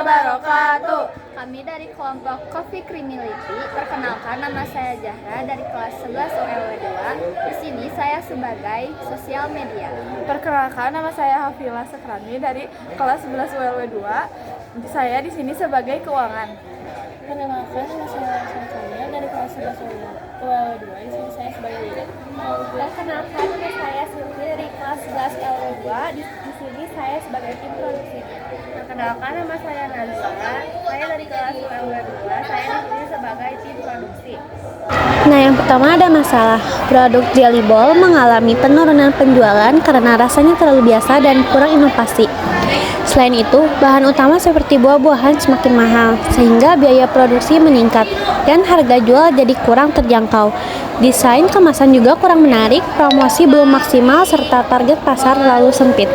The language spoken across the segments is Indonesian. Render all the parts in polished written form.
wabarakatuh. Kami dari kelompok Coffee Creamility. Perkenalkan, nama saya Zahra dari kelas 11 OLW2. Di sini saya sebagai sosial media. Perkenalkan, nama saya Hafila Sekrani dari kelas 11 ULW2. Saya di sini sebagai keuangan. Perkenalkan, nama saya Santania dari kelas 11 ULW2. Di sini saya sebagai leader. Perkenalkan, nama saya Sylvie dari kelas 11 LW2. Di sini saya sebagai tim produksi. Perkenalkan, nama saya Nazara. Saya dari kelas ULW2. Saya di sini sebagai tim produksi. Nah, yang pertama ada masalah. Produk Jelly Ball mengalami penurunan penjualan karena rasanya terlalu biasa dan kurang inovasi. Selain itu, bahan utama seperti buah-buahan semakin mahal, sehingga biaya produksi meningkat dan harga jual jadi kurang terjangkau. Desain kemasan juga kurang menarik, promosi belum maksimal, serta target pasar terlalu sempit.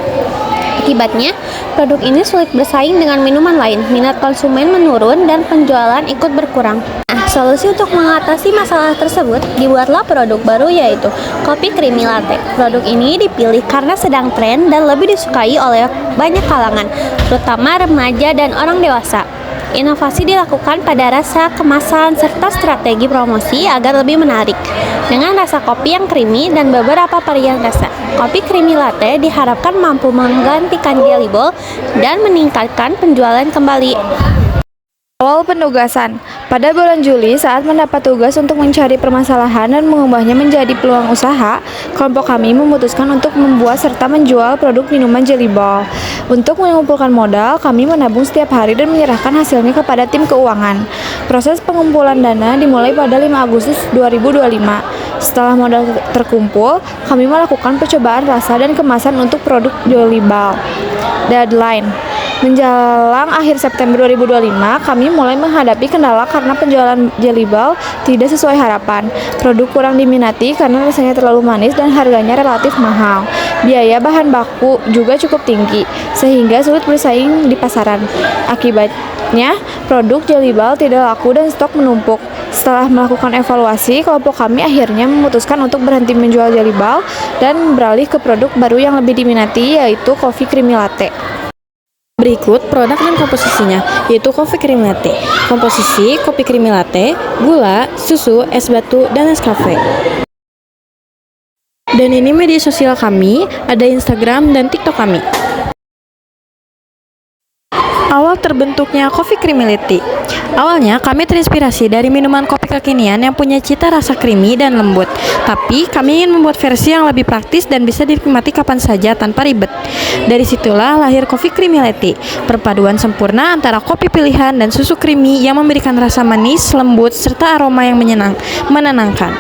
Akibatnya, produk ini sulit bersaing dengan minuman lain, minat konsumen menurun, dan penjualan ikut berkurang. Nah, solusi untuk mengatasi masalah tersebut, dibuatlah produk baru yaitu Kopi Creamy Latte. Produk ini dipilih karena sedang tren dan lebih disukai oleh banyak kalangan, terutama remaja dan orang dewasa. Inovasi dilakukan pada rasa, kemasan, serta strategi promosi agar lebih menarik. Dengan rasa kopi yang creamy dan beberapa varian rasa, Kopi Creamy Latte diharapkan mampu menggantikan Jelly Ball dan meningkatkan penjualan kembali. Awal penugasan. Pada bulan Juli, saat mendapat tugas untuk mencari permasalahan dan mengubahnya menjadi peluang usaha, kelompok kami memutuskan untuk membuat serta menjual produk minuman Jelly Ball. Untuk mengumpulkan modal, kami menabung setiap hari dan menyerahkan hasilnya kepada tim keuangan. Proses pengumpulan dana dimulai pada 5 Agustus 2025. Setelah modal terkumpul, kami melakukan percobaan rasa dan kemasan untuk produk Jelly Ball. Deadline. Menjelang akhir September 2025, kami mulai menghadapi kendala karena penjualan Jelly Ball tidak sesuai harapan. Produk kurang diminati karena rasanya terlalu manis dan harganya relatif mahal. Biaya bahan baku juga cukup tinggi, sehingga sulit bersaing di pasaran. Akibatnya, produk Jelly Ball tidak laku dan stok menumpuk. Setelah melakukan evaluasi, kelompok kami akhirnya memutuskan untuk berhenti menjual Jelly Ball dan beralih ke produk baru yang lebih diminati, yaitu Coffee Creamy Latte. Berikut produk dan komposisinya, yaitu Coffee Creamy Latte. Komposisi Kopi Creamy Latte, gula, susu, es batu, dan Nescafe. Dan ini media sosial kami, ada Instagram dan TikTok kami. Awal terbentuknya Coffee Creamy Latte. Awalnya kami terinspirasi dari minuman kopi kekinian yang punya cita rasa creamy dan lembut. Tapi kami ingin membuat versi yang lebih praktis dan bisa dinikmati kapan saja tanpa ribet. Dari situlah lahir Coffee Creamy Latte, perpaduan sempurna antara kopi pilihan dan susu creamy yang memberikan rasa manis, lembut, serta aroma yang menenangkan.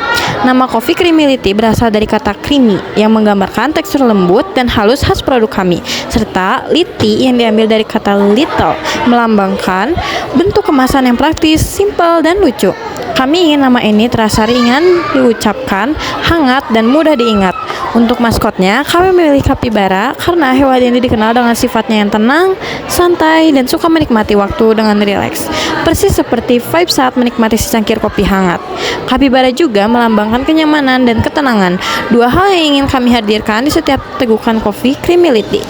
Nama Coffee Creamy Latte berasal dari kata creamy yang menggambarkan tekstur lembut dan halus khas produk kami, serta Litty yang diambil dari kata little, melambangkan bentuk kemasan yang praktis, simpel, dan lucu. Kami ingin nama ini terasa ringan diucapkan, hangat, dan mudah diingat. Untuk maskotnya, kami memilih kapibara karena hewan ini dikenal dengan sifatnya yang tenang, santai, dan suka menikmati waktu dengan rileks. Persis seperti vibe saat menikmati secangkir kopi hangat. Kapibara juga melambangkan kenyamanan dan ketenangan, dua hal yang ingin kami hadirkan di setiap tegukan Coffee Creamy Latte.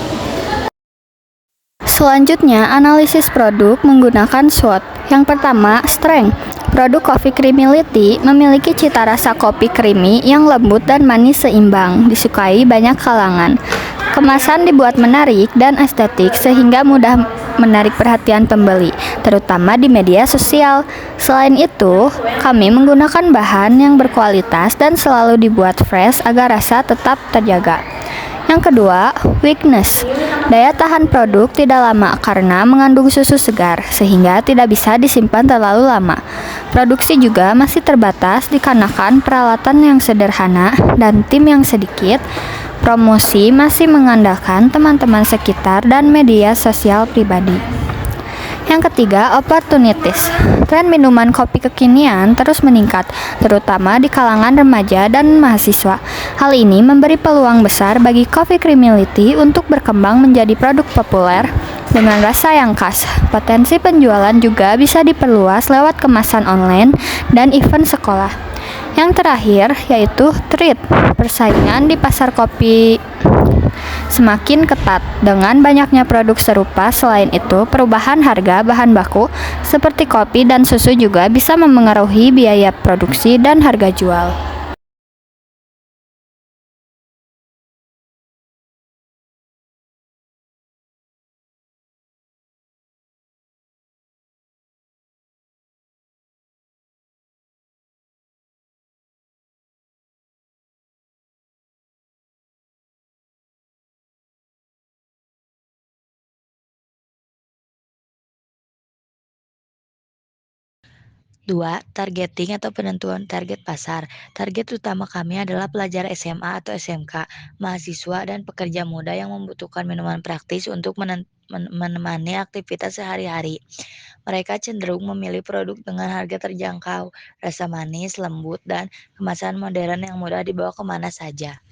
Selanjutnya, analisis produk menggunakan SWOT. Yang pertama, strength. Produk Coffee Creamy Latte memiliki cita rasa kopi creamy yang lembut dan manis seimbang, disukai banyak kalangan. Kemasan dibuat menarik dan estetik sehingga mudah menarik perhatian pembeli, terutama di media sosial. Selain itu, kami menggunakan bahan yang berkualitas dan selalu dibuat fresh agar rasa tetap terjaga. Yang kedua, weakness. Daya tahan produk tidak lama karena mengandung susu segar, sehingga tidak bisa disimpan terlalu lama. Produksi juga masih terbatas dikarenakan peralatan yang sederhana dan tim yang sedikit. Promosi masih mengandalkan teman-teman sekitar dan media sosial pribadi. Yang ketiga, opportunities. Tren minuman kopi kekinian terus meningkat, terutama di kalangan remaja dan mahasiswa. Hal ini memberi peluang besar bagi Coffee Creamy Latte untuk berkembang menjadi produk populer dengan rasa yang khas. Potensi penjualan juga bisa diperluas lewat kemasan online dan event sekolah. Yang terakhir yaitu treat. Persaingan di pasar kopi semakin ketat. Dengan banyaknya produk serupa, selain itu, perubahan harga bahan baku seperti kopi dan susu juga bisa memengaruhi biaya produksi dan harga jual. Dua, targeting atau penentuan target pasar. Target utama kami adalah pelajar SMA atau SMK, mahasiswa dan pekerja muda yang membutuhkan minuman praktis untuk menemani aktivitas sehari-hari. Mereka cenderung memilih produk dengan harga terjangkau, rasa manis, lembut, dan kemasan modern yang mudah dibawa kemana saja.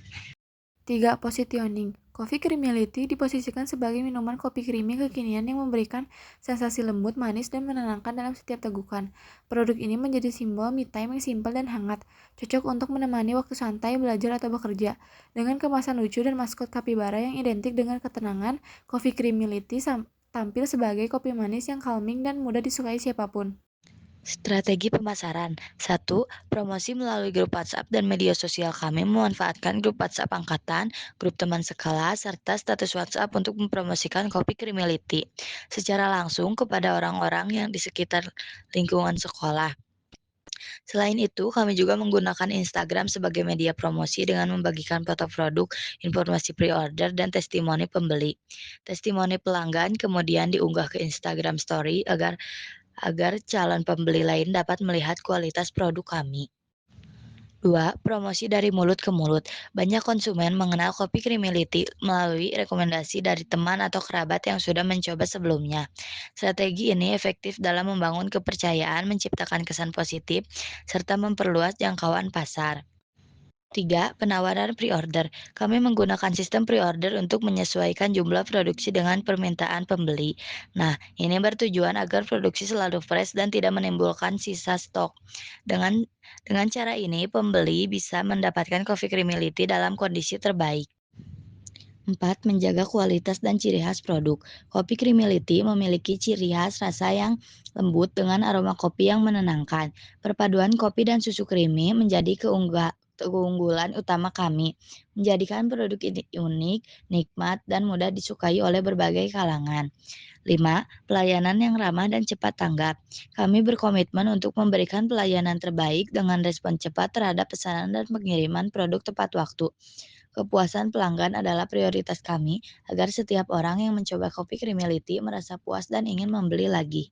3. Positioning. Coffee Creamility diposisikan sebagai minuman kopi creamy kekinian yang memberikan sensasi lembut, manis, dan menenangkan dalam setiap tegukan. Produk ini menjadi simbol me time yang simpel dan hangat, cocok untuk menemani waktu santai, belajar, atau bekerja. Dengan kemasan lucu dan maskot kapibara yang identik dengan ketenangan, Coffee Creamility tampil sebagai kopi manis yang calming dan mudah disukai siapapun. Strategi pemasaran. 1. Promosi melalui grup WhatsApp dan media sosial kami memanfaatkan grup WhatsApp angkatan, grup teman sekelas, serta status WhatsApp untuk mempromosikan kopi Creamility secara langsung kepada orang-orang yang di sekitar lingkungan sekolah. Selain itu, kami juga menggunakan Instagram sebagai media promosi dengan membagikan foto produk, informasi pre-order, dan testimoni pembeli. Testimoni pelanggan kemudian diunggah ke Instagram Story agar calon pembeli lain dapat melihat kualitas produk kami. 2. Promosi dari mulut ke mulut. Banyak konsumen mengenal kopi Creamility melalui rekomendasi dari teman atau kerabat yang sudah mencoba sebelumnya. Strategi ini efektif dalam membangun kepercayaan, menciptakan kesan positif, serta memperluas jangkauan pasar. 3. Penawaran pre-order. Kami menggunakan sistem pre-order untuk menyesuaikan jumlah produksi dengan permintaan pembeli. Nah, ini bertujuan agar produksi selalu fresh dan tidak menimbulkan sisa stok. Dengan cara ini, pembeli bisa mendapatkan Coffee Creamility dalam kondisi terbaik. 4. Menjaga kualitas dan ciri khas produk. Kopi Creamility memiliki ciri khas rasa yang lembut dengan aroma kopi yang menenangkan. Perpaduan kopi dan susu creamy menjadi keunggulan utama kami, menjadikan produk ini unik, nikmat, dan mudah disukai oleh berbagai kalangan. 5. Pelayanan yang ramah dan cepat tanggap. Kami berkomitmen untuk memberikan pelayanan terbaik dengan respon cepat terhadap pesanan dan pengiriman produk tepat waktu. Kepuasan pelanggan adalah prioritas kami agar setiap orang yang mencoba kopi Creamility merasa puas dan ingin membeli lagi.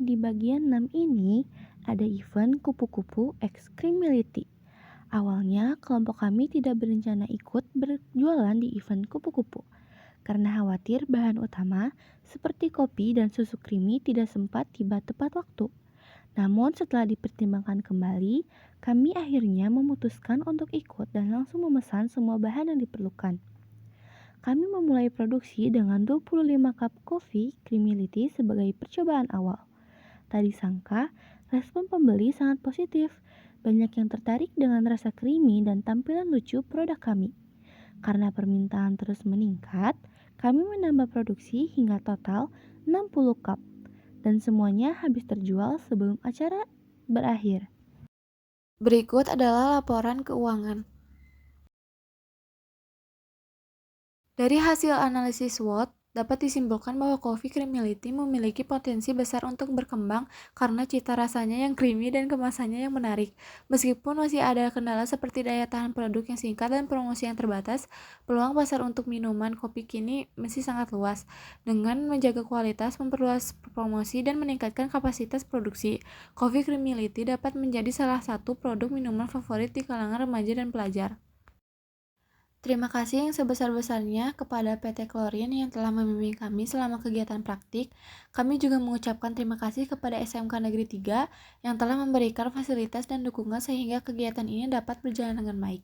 Di bagian 6 ini ada event kupu-kupu X Creamility. Awalnya kelompok kami tidak berencana ikut berjualan di event kupu-kupu karena khawatir bahan utama seperti kopi dan susu creamy tidak sempat tiba tepat waktu. Namun setelah dipertimbangkan kembali, kami akhirnya memutuskan untuk ikut dan langsung memesan semua bahan yang diperlukan. Kami memulai produksi dengan 25 cup kopi Creamility sebagai percobaan awal. Tak disangka, respon pembeli sangat positif. Banyak yang tertarik dengan rasa creamy dan tampilan lucu produk kami. Karena permintaan terus meningkat, kami menambah produksi hingga total 60 cup. Dan semuanya habis terjual sebelum acara berakhir. Berikut adalah laporan keuangan. Dari hasil analisis SWOT, dapat disimpulkan bahwa Coffee Creamility memiliki potensi besar untuk berkembang karena cita rasanya yang creamy dan kemasannya yang menarik. Meskipun masih ada kendala seperti daya tahan produk yang singkat dan promosi yang terbatas, peluang pasar untuk minuman kopi kini masih sangat luas. Dengan menjaga kualitas, memperluas promosi, dan meningkatkan kapasitas produksi, Coffee Creamility dapat menjadi salah satu produk minuman favorit di kalangan remaja dan pelajar. Terima kasih yang sebesar-besarnya kepada PT Klorin yang telah membimbing kami selama kegiatan praktik. Kami juga mengucapkan terima kasih kepada SMK Negeri 3 yang telah memberikan fasilitas dan dukungan sehingga kegiatan ini dapat berjalan dengan baik.